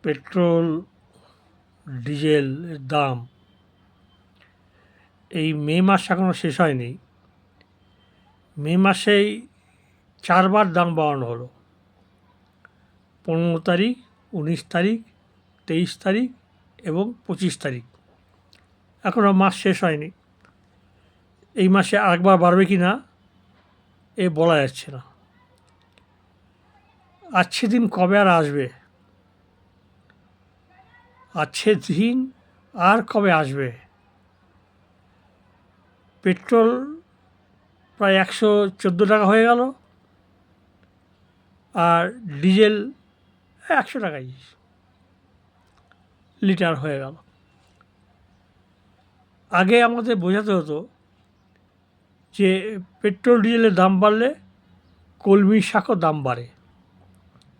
Petrol ডিজেলের দাম এই মে মাস এখনও শেষ হয়নি, মে মাসেই 4 বার দাম বাড়ানো হলো। 15 তারিখ, 19 তারিখ, 23 তারিখ এবং 25 তারিখ। এখনও মাস শেষ হয়নি। এই মাসে আরেকবার বাড়বে কি না এ বলা যাচ্ছে না। আজকে দিন কবে আর আসবে? আজকে দিন আর কবে আসবে? পেট্রোল প্রায় 114 টাকা হয়ে গেল, আর ডিজেল 100 টাকাই লিটার হয়ে গেল। আগে আমাদের বোঝাতে হতো যে পেট্রোল ডিজেলের দাম বাড়লে কলমি শাকও দাম বাড়ে।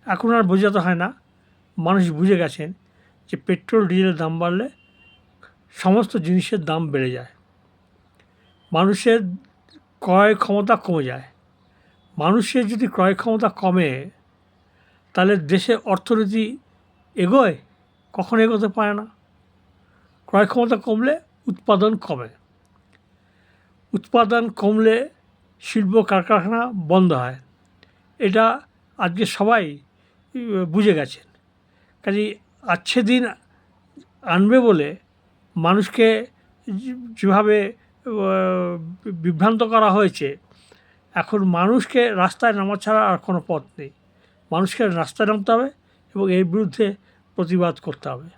এখন আর বোঝাতে হয় না, মানুষ বুঝে গেছেন যে পেট্রোল ডিজেলের দাম বাড়লে সমস্ত জিনিসের দাম বেড়ে যায়, মানুষের ক্রয় ক্ষমতা কমে যায়। মানুষের যদি ক্রয় ক্ষমতা কমে তাহলে দেশের অর্থনীতি এগোয়? কখনো এগোতে পারে না। ক্রয় ক্ষমতা কমলে উৎপাদন কমে, উৎপাদন কমলে শিল্প কারখানা বন্ধ হয়। এটা আজকে সবাই বুঝে গেছেন। কাজেই আজকে দিন আনবে বলে মানুষকে যেভাবে বিভ্রান্ত করা হয়েছে, এখন মানুষকে রাস্তায় নামা ছাড়া আর কোনো পথ নেই। মানুষকে রাস্তায় নামতে হবে এবং এর বিরুদ্ধে প্রতিবাদ করতে হবে।